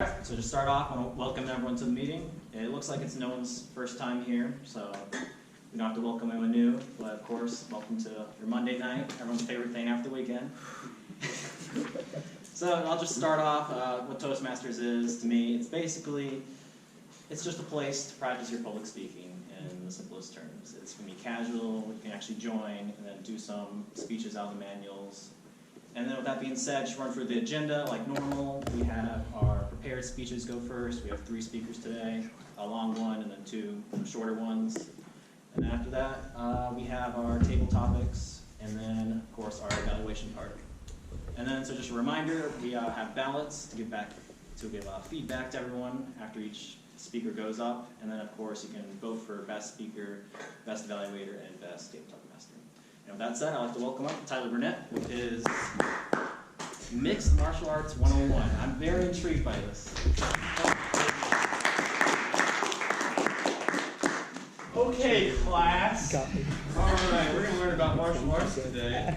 So to start off, I want to welcome everyone to the meeting. It looks like it's no one's first time here, so we don't have to welcome anyone new, but of course, welcome to your Monday night, everyone's favorite thing after the weekend. So I'll just start off what Toastmasters is to me. It's just a place to practice your public speaking in the simplest terms. It's going to be casual, you can actually join and then do some speeches out of the manuals. And then with that being said, just run through the agenda like normal. We have our prepared speeches go first. We have 3 speakers today, a long one and then 2 shorter ones. And after that, we have our table topics and then, of course, our evaluation part. And then, so just a reminder, we have ballots to give feedback to everyone after each speaker goes up. And then, of course, you can vote for best speaker, best evaluator, and best tabletop master. And with that said, I'd like to welcome up Tyler Burnette with his Mixed Martial Arts 101. I'm very intrigued by this. Okay, class. All right, we're going to learn about martial arts today.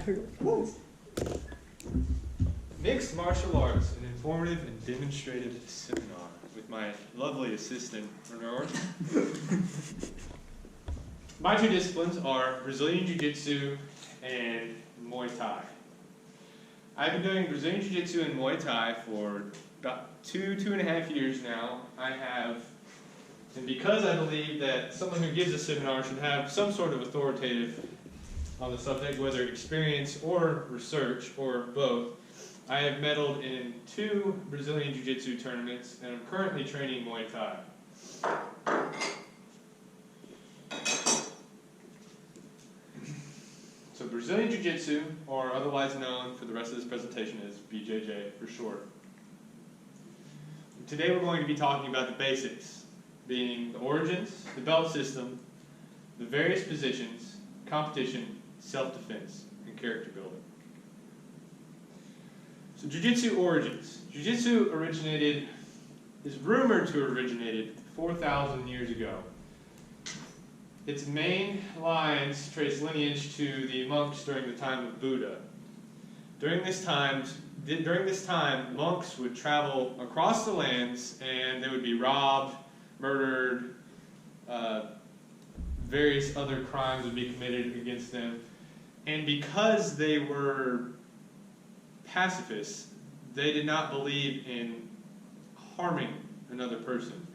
Mixed martial arts, an informative and demonstrative seminar with my lovely assistant, Bernard. My 2 disciplines are Brazilian Jiu-Jitsu and Muay Thai. I've been doing Brazilian Jiu-Jitsu and Muay Thai for about 2.5 years now. And because I believe that someone who gives a seminar should have some sort of authoritative on the subject, whether experience or research or both, I have medaled in 2 Brazilian Jiu-Jitsu tournaments, and I'm currently training Muay Thai. So Brazilian Jiu-Jitsu, or otherwise known for the rest of this presentation as BJJ for short. Today we're going to be talking about the basics, being the origins, the belt system, the various positions, competition, self-defense, and character building. So Jiu-Jitsu origins. Jiu-Jitsu is rumored to have originated 4,000 years ago. Its main lines trace lineage to the monks during the time of Buddha. During this time, monks would travel across the lands and they would be robbed, murdered, various other crimes would be committed against them. And because they were pacifists, they did not believe in harming another person.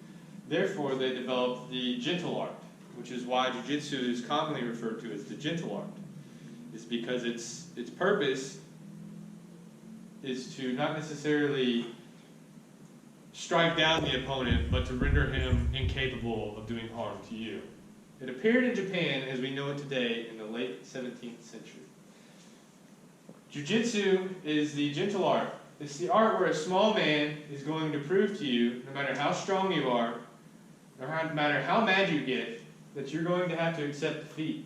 Therefore, they developed the gentle art, which is why Jiu-Jitsu is commonly referred to as the gentle art. It's because its purpose is to not necessarily strike down the opponent, but to render him incapable of doing harm to you. It appeared in Japan as we know it today in the late 17th century. Jiu-Jitsu is the gentle art. It's the art where a small man is going to prove to you, no matter how strong you are, no matter how mad you get, that you're going to have to accept defeat.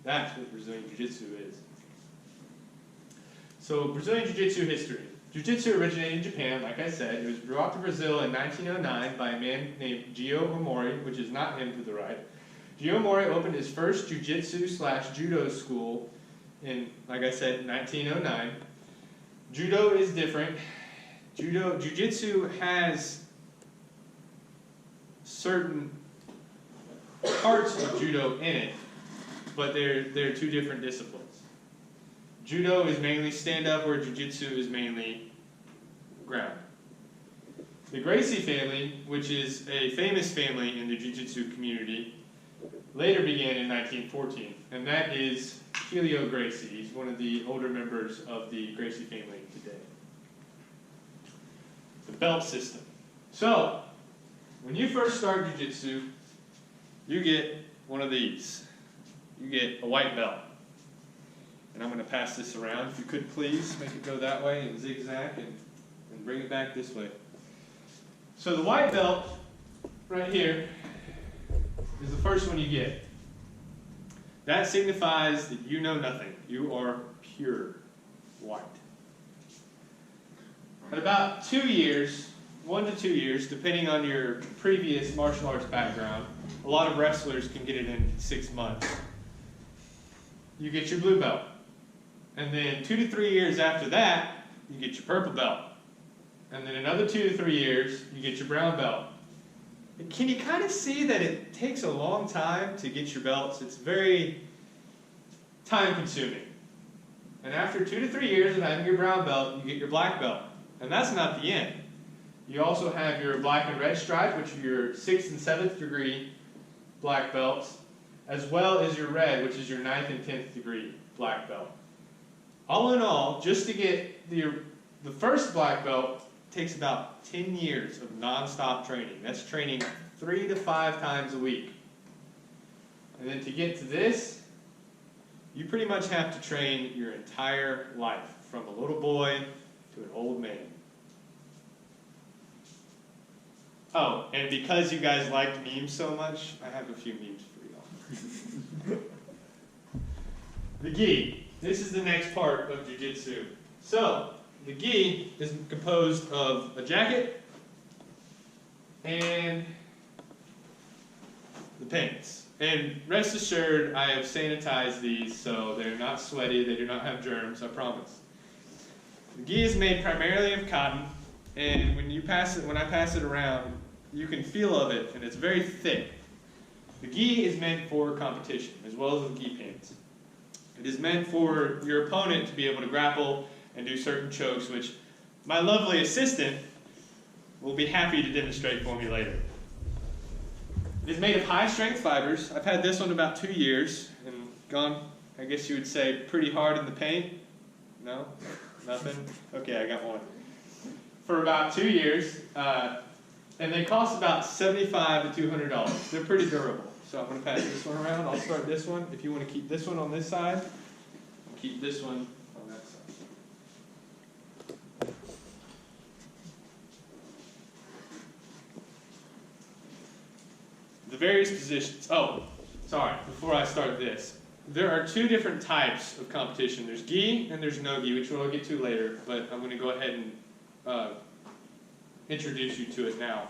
That's what Brazilian Jiu-Jitsu is. So Brazilian Jiu-Jitsu history. Jiu-Jitsu originated in Japan, like I said. It was brought to Brazil in 1909 by a man named Jian Omori, which is not him to the right. Jian Omori opened his first Jiu-Jitsu/Judo school in, like I said, 1909. Judo is different. Jiu-Jitsu has certain parts of Judo in it, but they're 2 different disciplines. Judo is mainly stand-up, where Jiu-Jitsu is mainly ground. The Gracie family, which is a famous family in the Jiu-Jitsu community, later began in 1914, and that is Helio Gracie. He's one of the older members of the Gracie family today. The belt system. So, when you first start Jiu-Jitsu, you get one of these. You get a white belt. And I'm going to pass this around. If you could please make it go that way and zigzag and bring it back this way. So the white belt right here is the first one you get. That signifies that you know nothing. You are pure white. At about 2 years, 1 to 2 years, depending on your previous martial arts background, a lot of wrestlers can get it in 6 months. You get your blue belt. And then 2 to 3 years after that, you get your purple belt. and then another 2 to 3 years, you get your brown belt. And can you kind of see that it takes a long time to get your belts? It's very time consuming. And after 2 to 3 years of having your brown belt, you get your black belt. And that's not the end. You also have your black and red stripe, which are your 6th and 7th degree black belts, as well as your red, which is your 9th and 10th degree black belt. All in all, just to get the first black belt takes about 10 years of non-stop training. That's training 3 to 5 times a week. And then to get to this, you pretty much have to train your entire life, from a little boy to an old man. Oh, and because you guys liked memes so much, I have a few memes for y'all. The gi. This is the next part of jiu-jitsu. So, the gi is composed of a jacket and the pants. And rest assured, I have sanitized these so they're not sweaty, they do not have germs, I promise. The gi is made primarily of cotton, and when I pass it around, you can feel of it, and it's very thick. The gi is meant for competition, as well as the gi pants. It is meant for your opponent to be able to grapple and do certain chokes, which my lovely assistant will be happy to demonstrate for me later. It is made of high-strength fibers. I've had this one about 2 years, and gone, I guess you would say, pretty hard in the paint. No? Nothing? Okay, I got one. For about 2 years, and they cost about $75 to $200. They're pretty durable. So I'm going to pass this one around. I'll start this one. If you want to keep this one on this side, keep this one on that side. The various positions. Oh, sorry. Before I start this, there are 2 different types of competition. There's gi and there's no gi, which we'll get to later. But I'm going to go ahead and introduce you to it now,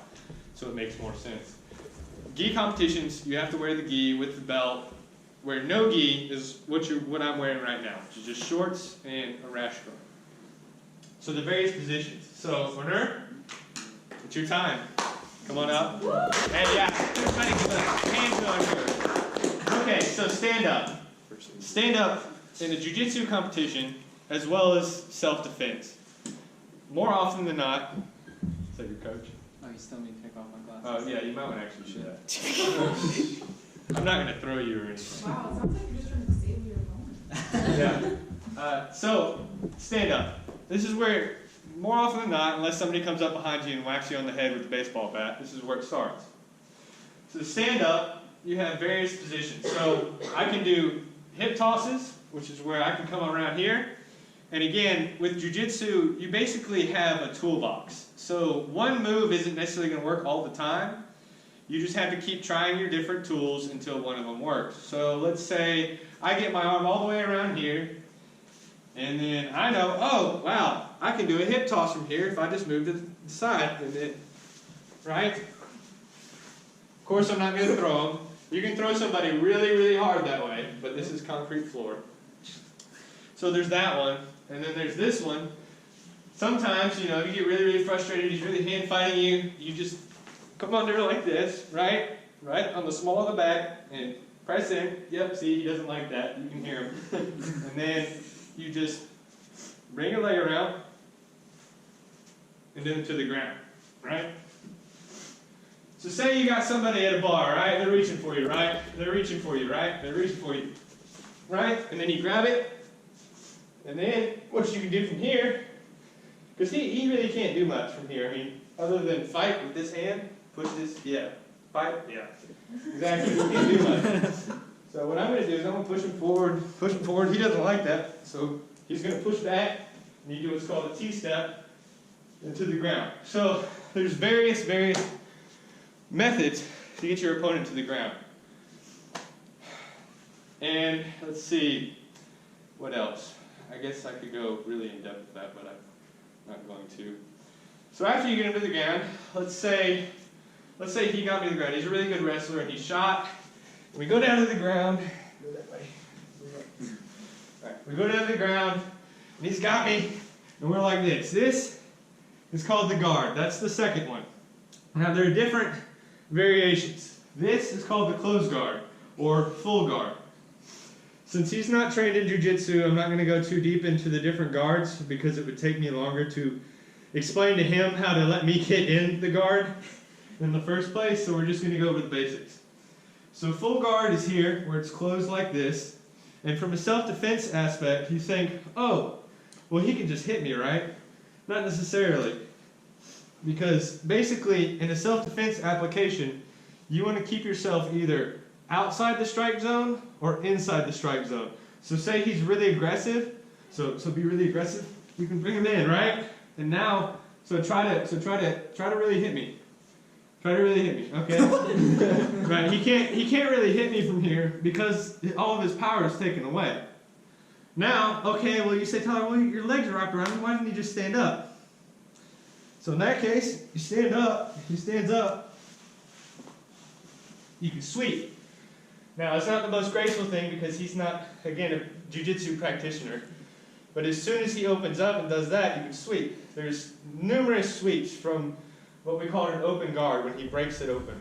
so it makes more sense. Gi competitions, you have to wear the gi with the belt, where no gi is what I'm wearing right now, which is just shorts and a rash guard. So the various positions. So, Burnette, it's your time. Come on up. And yeah, hands on here. Okay, so stand up. Stand up in a jiu-jitsu competition, as well as self-defense. More often than not. Is that your coach? Oh, you still need to take off my glasses. Oh, yeah, you might want to actually show that. I'm not going to throw you or anything. Wow, it sounds like you're just trying to save your opponent. Yeah. So, stand up. This is where, more often than not, unless somebody comes up behind you and whacks you on the head with a baseball bat, this is where it starts. So to stand up, you have various positions. So I can do hip tosses, which is where I can come around here. And again, with jiu-jitsu, you basically have a toolbox. So one move isn't necessarily going to work all the time. You just have to keep trying your different tools until one of them works. So let's say I get my arm all the way around here, and then I know, oh, wow, I can do a hip toss from here if I just move to the side, and then, right? Of course, I'm not going to throw them. You can throw somebody really, really hard that way, but this is concrete floor. So there's that one, and then there's this one. Sometimes, you know, you get really, really frustrated, he's really hand fighting you, you just come under like this, right? Right on the small of the back, and press in. Yep, see, he doesn't like that. You can hear him. And then you just bring your leg around, and then to the ground, right? So say you got somebody at a bar, right? They're reaching for you, right? They're reaching for you, right? They're reaching for you, right? And then you grab it, and then what you can do from here, because he really can't do much from here. I mean, other than fight with this hand, push this, yeah. Fight, yeah. Exactly, he can't do much. So what I'm going to do is I'm going to push him forward. He doesn't like that, so he's going to push back, and you do what's called a T-step into the ground. So there's various methods to get your opponent to the ground. And let's see, what else? I guess I could go really in depth with that, but I'm not going to. So after you get him to the ground, let's say he got me to the ground. He's a really good wrestler and he's shot. And we go down to the ground. Go that way. All right. We go down to the ground and he's got me, and we're like this. This is called the guard. That's the second one. Now there are different variations. This is called the closed guard or full guard. Since he's not trained in jiu-jitsu, I'm not going to go too deep into the different guards because it would take me longer to explain to him how to let me get in the guard in the first place, so we're just going to go over the basics. So full guard is here, where it's closed like this, and from a self-defense aspect, you think, oh, well he can just hit me, right? Not necessarily. Because basically, in a self-defense application, you want to keep yourself either outside the strike zone or inside the strike zone. So say he's really aggressive, so be really aggressive, you can bring him in, right? And now, try to really hit me. Try to really hit me, okay? Right, he can't really hit me from here because all of his power is taken away. Now, okay, well you say, Tyler, well your legs are wrapped around him, why didn't you just stand up? So in that case, you stand up, he stands up, you can sweep. Now it's not the most graceful thing because he's not, again, a jiu-jitsu practitioner. But as soon as he opens up and does that, you can sweep. There's numerous sweeps from what we call an open guard when he breaks it open.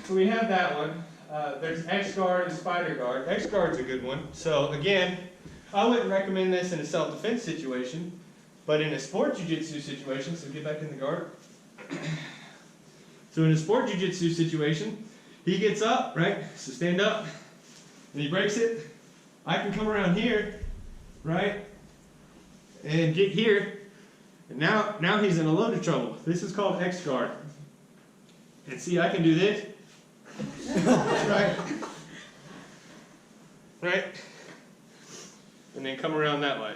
So we have that one. There's X guard and spider guard. X guard's a good one. So again, I wouldn't recommend this in a self-defense situation, but in a sport jiu-jitsu situation, so get back in the guard. So in a sport jiu-jitsu situation, he gets up, right? So stand up, and he breaks it. I can come around here, right? And get here. And now he's in a load of trouble. This is called X guard. And see, I can do this. Right? Right? And then come around that way.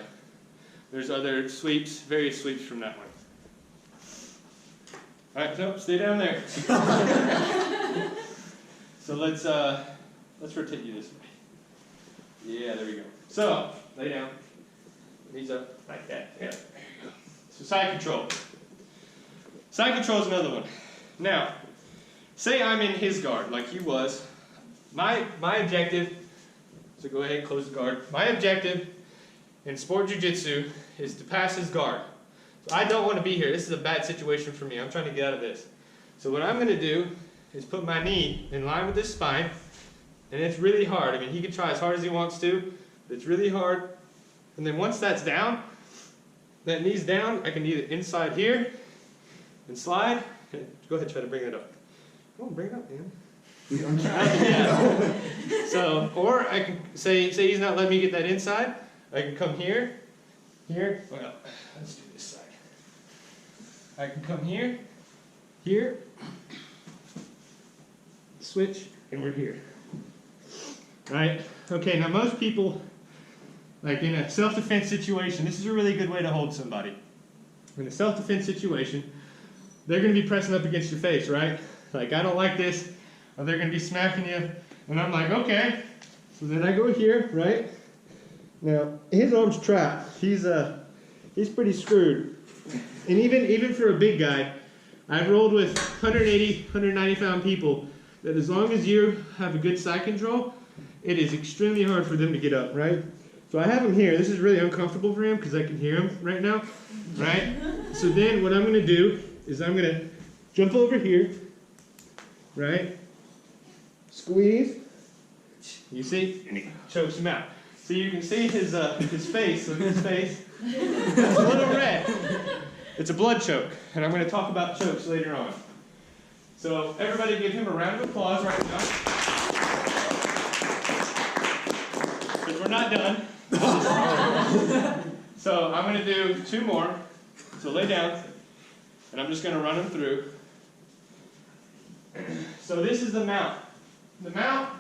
There's other sweeps, various sweeps from that one. Alright, so stay down there. So let's rotate you this way. Yeah, there we go. So, lay down. Knees up, like that. Yeah, there you go. So side control. Side control is another one. Now, say I'm in his guard, like he was. My objective, so go ahead and close the guard. My objective in sport jiu-jitsu is to pass his guard. So I don't want to be here. This is a bad situation for me. I'm trying to get out of this. So what I'm going to do is put my knee in line with his spine, and it's really hard. I mean, he can try as hard as he wants to, but it's really hard. And then once that's down, that knee's down, I can either inside here and slide. Go ahead, try to bring it up. Come on, bring it up, man. Yeah. So, or I can say he's not letting me get that inside. I can come here. Well, let's do this side. I can come here, switch, and we're here. Right? Okay, now most people, like in a self-defense situation, this is a really good way to hold somebody. In a self-defense situation, they're going to be pressing up against your face, right? Like, I don't like this, or they're going to be smacking you, and I'm like, okay. So then I go here, right? Now, his arm's trapped. He's pretty screwed. And even for a big guy, I've rolled with 180, 190 pound people that as long as you have a good side control, it is extremely hard for them to get up, right? So I have him here. This is really uncomfortable for him because I can hear him right now, right? So then what I'm going to do is I'm going to jump over here, right? Squeeze. You see? And he chokes him out. So you can see his face. Look at his face. It's a little red. It's a blood choke. And I'm going to talk about chokes later on. So everybody give him a round of applause right now. Because we're not done. So I'm going to do 2 more. So lay down. And I'm just going to run them through. So this is the mount. The mount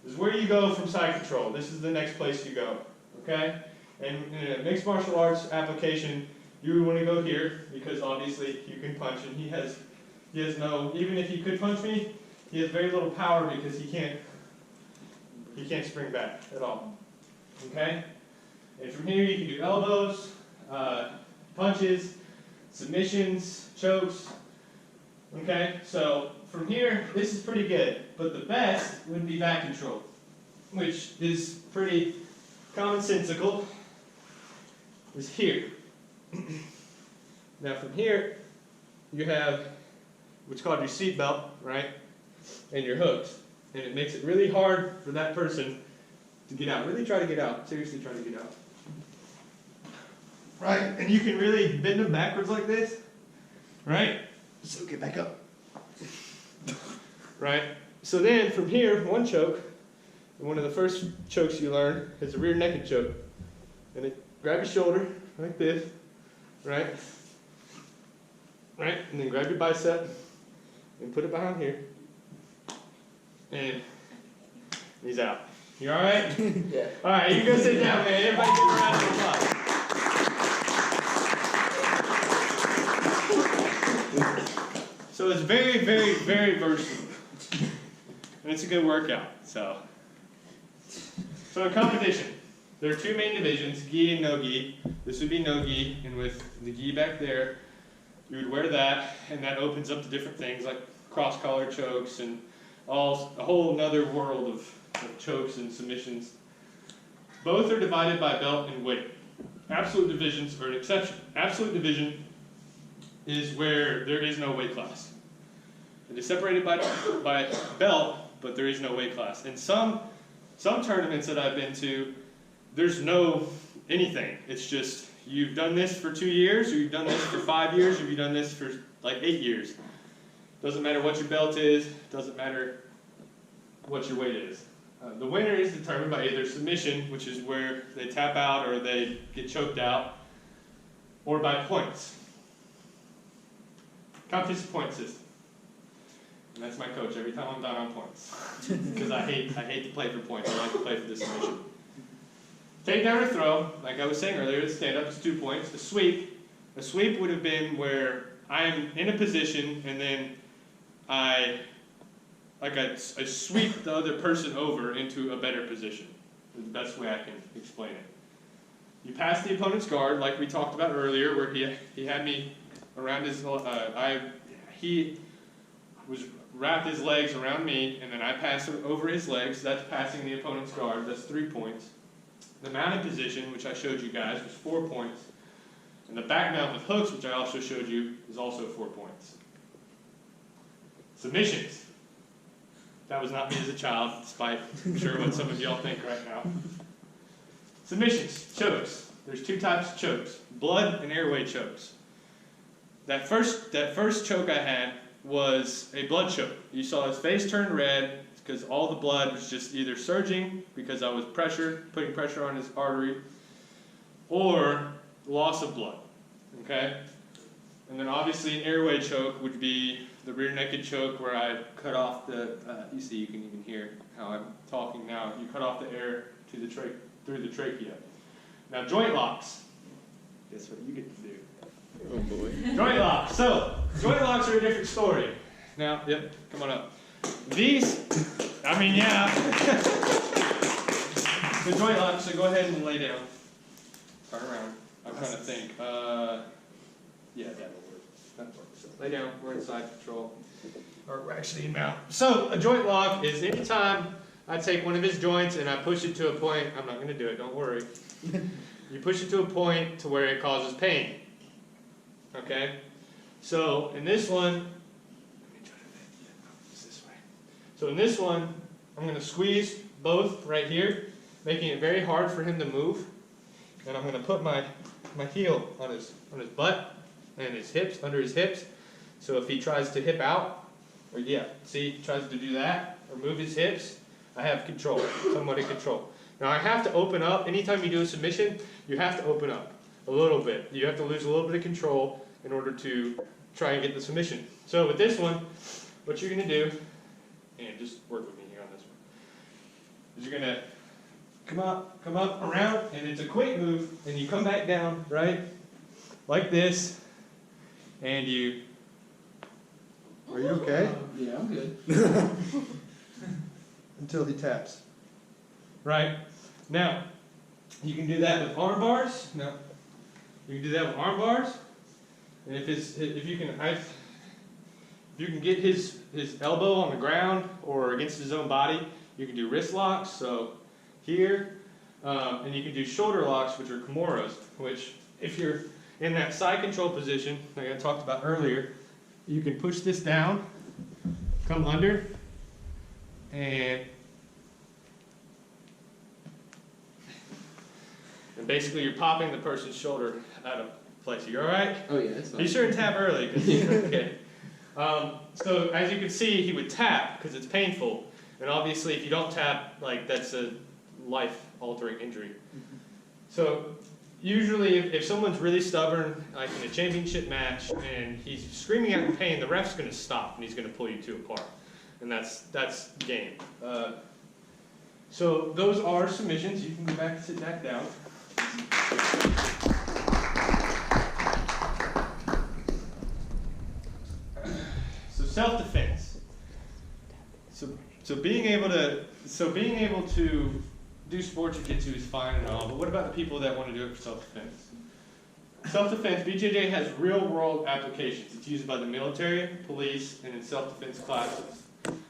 is where you go from side control. This is the next place you go. Okay? And in a mixed martial arts application, you would want to go here because obviously you can punch, and he has no, even if he could punch me, he has very little power because he can't spring back at all. Okay? And from here you can do elbows, punches, submissions, chokes. Okay? So from here, this is pretty good, but the best would be back control, which is pretty commonsensical, is here. Now from here, you have what's called your seat belt, right? And your hooks. And it makes it really hard for that person to get out. Really try to get out. Seriously try to get out. Right? And you can really bend them backwards like this. Right? So get back up. Right? So then from here, one choke, and one of the first chokes you learn is a rear naked choke. And it, grab your shoulder like this. Right? Right? And then grab your bicep and put it behind here. And he's out. You alright? Yeah. Alright, you go sit down, man. Everybody give a round of applause. So it's very, very, very versatile. And it's a good workout. So in competition, there are two main divisions, gi and no gi. This would be no gi, and with the gi back there, you would wear that, and that opens up to different things like cross-collar chokes and a whole nother world of chokes and submissions. Both are divided by belt and weight. Absolute divisions are an exception. Absolute division is where there is no weight class. It is separated by belt, but there is no weight class. In some tournaments that I've been to, there's no anything. It's just you've done this for 2 years, or you've done this for 5 years, or you've done this for like 8 years. Doesn't matter what your belt is, doesn't matter what your weight is. The winner is determined by either submission, which is where they tap out or they get choked out, or by points. Competition point system. And that's my coach every time I'm done on points. Because I hate to play for points, I like to play for the submission. Takedown or throw, like I was saying earlier, the stand-up is 2 points. A sweep would have been where I am in a position and then I sweep the other person over into a better position. Is the best way I can explain it. You pass the opponent's guard, like we talked about earlier, where he had me around his, he was wrapped his legs around me, and then I passed over his legs. That's passing the opponent's guard. That's 3 points. The mounted position, which I showed you guys, was 4 points. And the back mount with hooks, which I also showed you, is also 4 points. Submissions. That was not me as a child, despite I'm sure what some of y'all think right now. Submissions, chokes. There's 2 types of chokes, blood and airway chokes. That first choke I had was a blood choke. You saw his face turn red because all the blood was just either surging because I was putting pressure on his artery, or loss of blood. Okay? And then obviously an airway choke would be the rear naked choke where I cut off the, you see, you can even hear how I'm talking now. You cut off the air to the through the trachea. Now joint locks. Guess what you get to do? Oh boy. Joint locks. So, joint locks are a different story. Now, yep, come on up. These, I mean, yeah. The joint locks, so go ahead and lay down. Turn around. I'm trying to think. Yeah, that will work. That works. So lay down, we're inside control. Or we're actually in mount. So, a joint lock is anytime I take one of his joints and I push it to a point, I'm not going to do it, don't worry. You push it to a point to where it causes pain. Okay? So, in this one, let me try to this way. So in this one, I'm going to squeeze both right here, making it very hard for him to move. And I'm going to put my heel on his butt and his hips, under his hips. So if he tries to hip out, or see, he tries to do that, or move his hips, I have control, somewhat of control. Now I have to open up, anytime you do a submission, you have to open up a little bit. You have to lose a little bit of control in order to try and get the submission. So with this one, what you're going to do, and just work with me here on this one, is you're going to come up, around, and it's a quick move, and you come back down, right, like this, and you, Are you okay? Yeah, I'm good. Until he taps. right? Now, you can do that with arm bars. No, you can do that with arm bars. And if you can get his elbow on the ground or against his own body, you can do wrist locks. So here, and you can do shoulder locks, which are kimuras. Which, if you're In that side control position, like I talked about earlier, you can push this down, come under, and basically you're popping the person's shoulder out of place. You all right? Oh yeah, it's fine. Be sure and tap early. Okay. So as you can see, he would tap because it's painful, and obviously if you don't tap, like that's a life-altering injury. So usually if someone's really stubborn, like in a championship match, and he's screaming out in pain, the ref's going to stop and he's going to pull you two apart, and that's game. So those are submissions. You can go back and sit back down. So self-defense. So being able to do sports jiu-jitsu is fine and all, but what about the people that want to do it for self-defense? Self-defense, BJJ has real-world applications. It's used by the military, police, and in self-defense classes.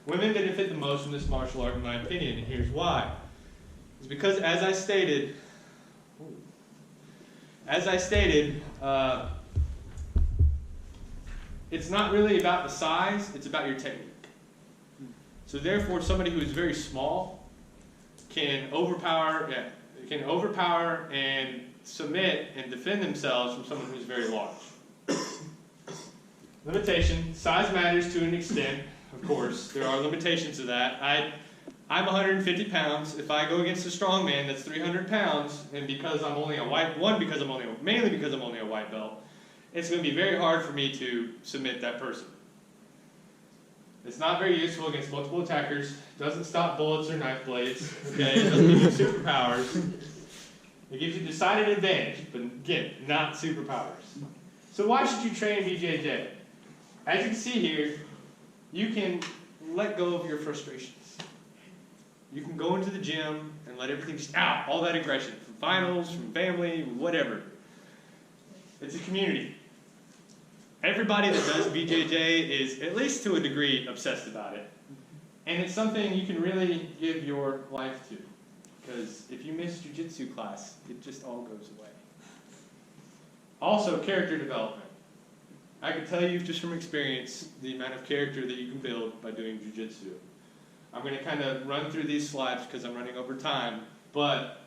Women benefit the most from this martial art, in my opinion, and here's why. It's because, as I stated, it's not really about the size, it's about your technique. So therefore, somebody who is very small can overpower and submit and defend themselves from someone who's very large. Limitation, size matters to an extent, of course. There are limitations to that. I'm 150 pounds. If I go against a strong man that's 300 pounds, and because I'm only mainly because I'm only a white belt, it's going to be very hard for me to submit that person. It's not very useful against multiple attackers. Doesn't stop bullets or knife blades. Okay, it doesn't give you superpowers. It gives you decided advantage, but again, not superpowers. So why should you train BJJ? As you can see here, you can let go of your frustrations. You can go into the gym and let everything just out, all that aggression, from finals, from family, whatever. It's a community. Everybody that does BJJ is, at least to a degree, obsessed about it. And it's something you can really give your life to. Because if you miss jiu-jitsu class, it just all goes away. Also, character development. I can tell you just from experience the amount of character that you can build by doing jiu-jitsu. I'm going to kind of run through these slides because I'm running over time. But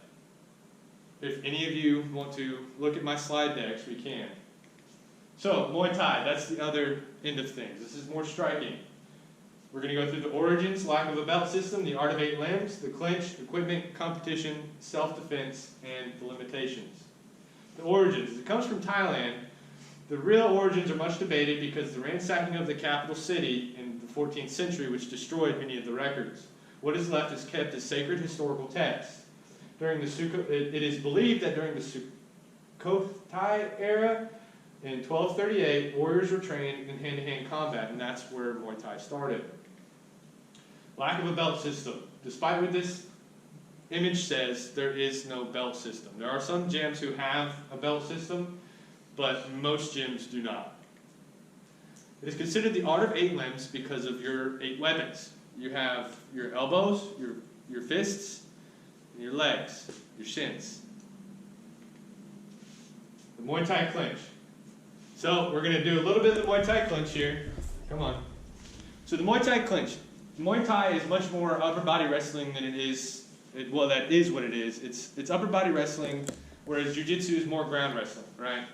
if any of you want to look at my slide decks, we can. So, Muay Thai, that's the other end of things. This is more striking. We're going to go through the origins, lack of a belt system, the art of 8 limbs, the clinch, equipment, competition, self-defense, and the limitations. The origins. It comes from Thailand. The real origins are much debated because the ransacking of the capital city in the 14th century, which destroyed many of the records. What is left is kept as sacred historical text. It is believed that during the Sukhothai era, in 1238, warriors were trained in hand-to-hand combat, and that's where Muay Thai started. Lack of a belt system. Despite what this image says, there is no belt system. There are some gyms who have a belt system, but most gyms do not. It is considered the art of 8 limbs because of your 8 weapons. You have your elbows, your fists, and your legs, your shins. The Muay Thai clinch. So we're going to do a little bit of the Muay Thai clinch here. Come on. So the Muay Thai clinch. Muay Thai is much more upper body wrestling than it is, well, that is what it is. It's upper body wrestling, whereas jiu-jitsu is more ground wrestling, right?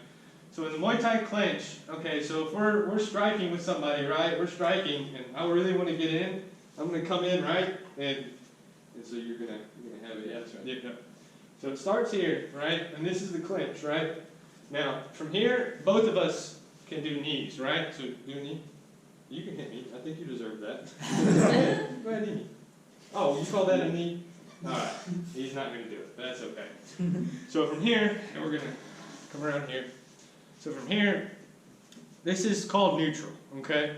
So in the Muay Thai clinch, okay, so if we're striking with somebody, right? We're striking, and I really want to get in. I'm going to come in, right? And so you're gonna have it. Yeah, that's right. Yeah. So it starts here, right? And this is the clinch, right? Now, from here, both of us can do knees, right? So do a knee. You can hit me. I think you deserve that. Go ahead, hit me. Oh, you call that a knee? All right. He's not going to do it, but that's okay. So from here, and we're going to come around here. So from here, this is called neutral, okay?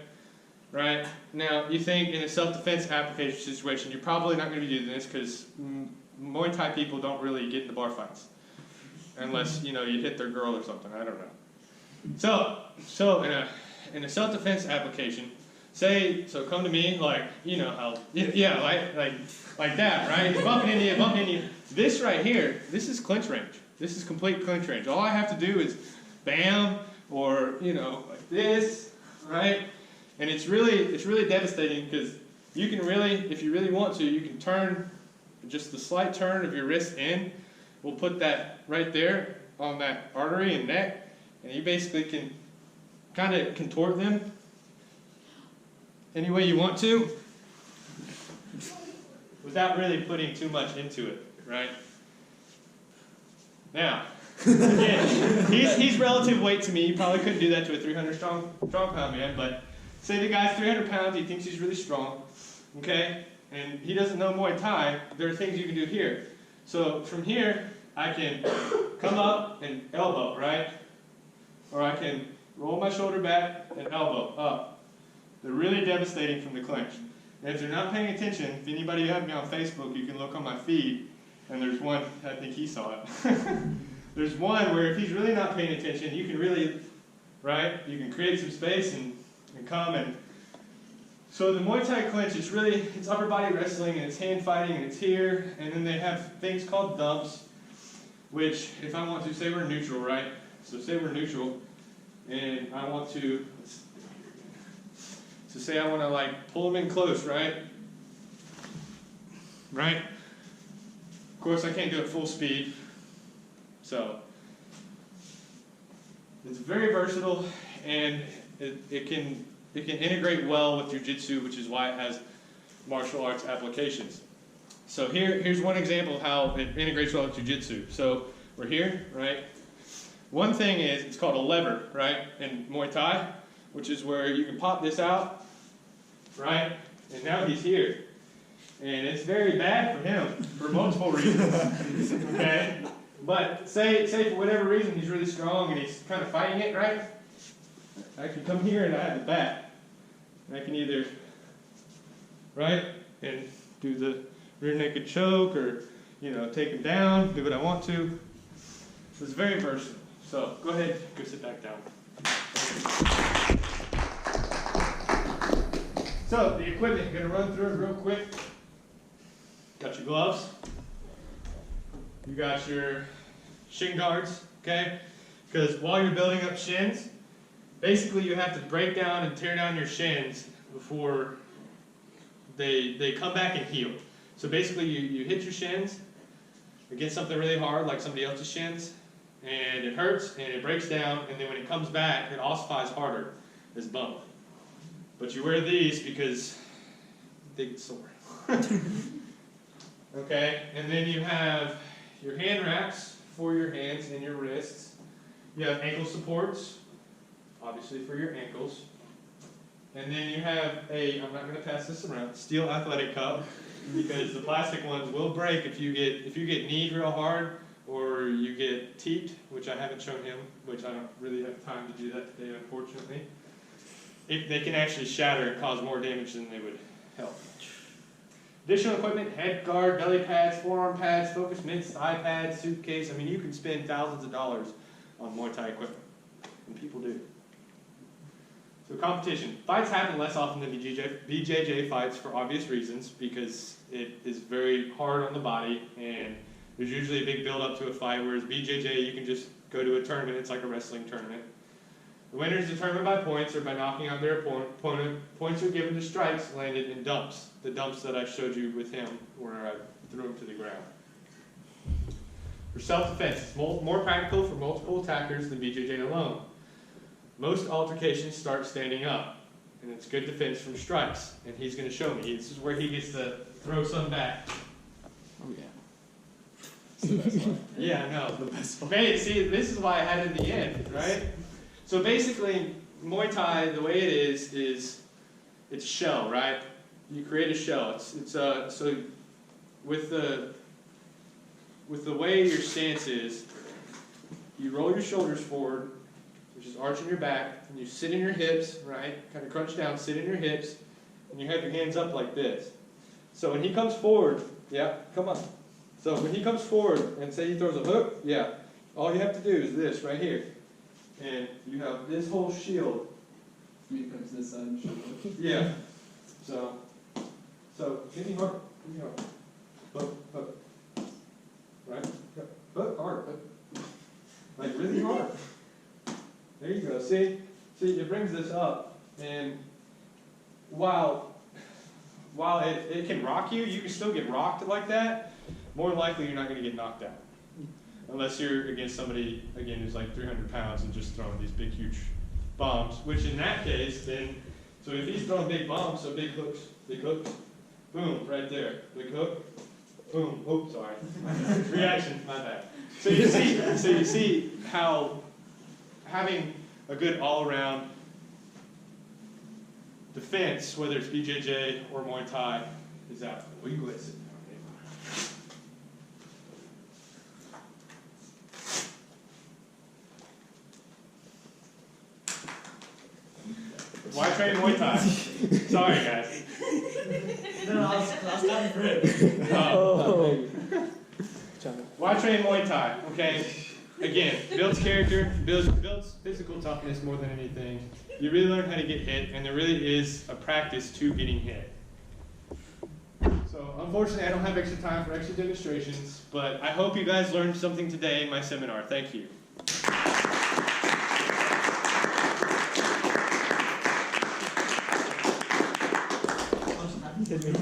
Right? Now, you think in a self-defense application situation, you're probably not going to be doing this because Muay Thai people don't really get into bar fights. Unless, you hit their girl or something. I don't know. So in a self-defense application, so come to me, like, like that, right? Bumping into you. This right here, this is clinch range. This is complete clinch range. All I have to do is bam, or like this, right? And it's really devastating because you can really, if you really want to, you can turn just the slight turn of your wrist in. We'll put that right there on that artery and neck, and you basically can kind of contort them any way you want to without really putting too much into it, right? Now, again, he's relative weight to me. You probably couldn't do that to a 300 strong pound man, but say the guy's 300 pounds, he thinks he's really strong, okay? And he doesn't know Muay Thai, there are things you can do here. So from here, I can come up and elbow, right? Or I can roll my shoulder back and elbow up. They're really devastating from the clinch. And if they're not paying attention, if anybody have me on Facebook, you can look on my feed, and there's one, I think he saw it. There's one where if he's really not paying attention, you can really, right? You can create some space and come and. So the Muay Thai clinch, it's upper body wrestling, and it's hand fighting, and it's here, and then they have things called dumps, which if I want to, say we're neutral, right? So say we're neutral, and I want to, so say I want to like pull them in close, right? Right? Of course I can't do it full speed, so it's very versatile, and it can integrate well with jiu-jitsu, which is why it has martial arts applications. So here's one example of how it integrates well with jiu-jitsu. So we're here, right? One thing is, it's called a lever, right, in Muay Thai, which is where you can pop this out, right? And now he's here. And it's very bad for him, for multiple reasons, okay? But say for whatever reason he's really strong and he's kind of fighting it, right? I can come here and I have the bat. I can either, right, and do the rear naked choke, or take him down, do what I want to. So it's very versatile. So go ahead, go sit back down. So the equipment, gonna run through it real quick. Got your gloves. You got your shin guards, okay? Because while you're building up shins, basically you have to break down and tear down your shins before they come back and heal. So basically you hit your shins against something really hard, like somebody else's shins, and it hurts and it breaks down, and then when it comes back, it ossifies harder as bone. But you wear these because they get sore. Okay, and then you have your hand wraps for your hands and your wrists. You have ankle supports, obviously for your ankles. And then you have I'm not going to pass this around, steel athletic cup, because the plastic ones will break if you get kneed real hard, or you get teeped, which I haven't shown him, which I don't really have time to do that today, unfortunately. They can actually shatter and cause more damage than they would help. Additional equipment, head guard, belly pads, forearm pads, focus mitts, thigh pads, suitcase. I mean, you can spend thousands of dollars on Muay Thai equipment, and people do. So competition. Fights happen less often than BJJ fights for obvious reasons, because it is very hard on the body, and there's usually a big build-up to a fight, whereas BJJ, you can just go to a tournament. It's like a wrestling tournament. The winner is determined by points, or by knocking out their opponent. Points are given to strikes landed in dumps. The dumps that I showed you with him, where I threw him to the ground. For self-defense, it's more practical for multiple attackers than BJJ alone. Most altercations start standing up, and it's good defense from strikes. And he's going to show me. This is where he gets to throw some back. Oh yeah. Yeah, I know. The best one. See, this is why I had it at the end, right? So basically, Muay Thai, the way it is it's a shell, right? You create a shell. So with the way your stance is, you roll your shoulders forward, which is arching your back, and you sit in your hips, right? Kind of crunch down, sit in your hips, and you have your hands up like this. So when he comes forward, yeah, come on. So when he comes forward, and say he throws a hook, yeah, all you have to do is this right here. And you have this whole shield. Me comes this side and shoulder. Yeah. So hit him hard. Hook, hook. Right? Hook hard. Like really hard. There you go. See, it brings this up, and while it can rock you, you can still get rocked like that. More than likely, you're not going to get knocked out, unless you're against somebody again who's like 300 pounds and just throwing these big, huge bombs. Which in that case, then, so if he's throwing big bombs, so big hooks, boom, right there, big hook, boom. Oh, sorry, reaction, my bad. So you see how having a good all-around defense, whether it's BJJ or Muay Thai, is out. Well, you go ahead and sit down. Why train Muay Thai? Sorry, guys. No, I was stopping for it. Oh. Why train Muay Thai? Okay, again, builds character, builds physical toughness more than anything. You really learn how to get hit, and there really is a practice to getting hit. So, unfortunately, I don't have extra time for extra demonstrations, but I hope you guys learned something today in my seminar. Thank you.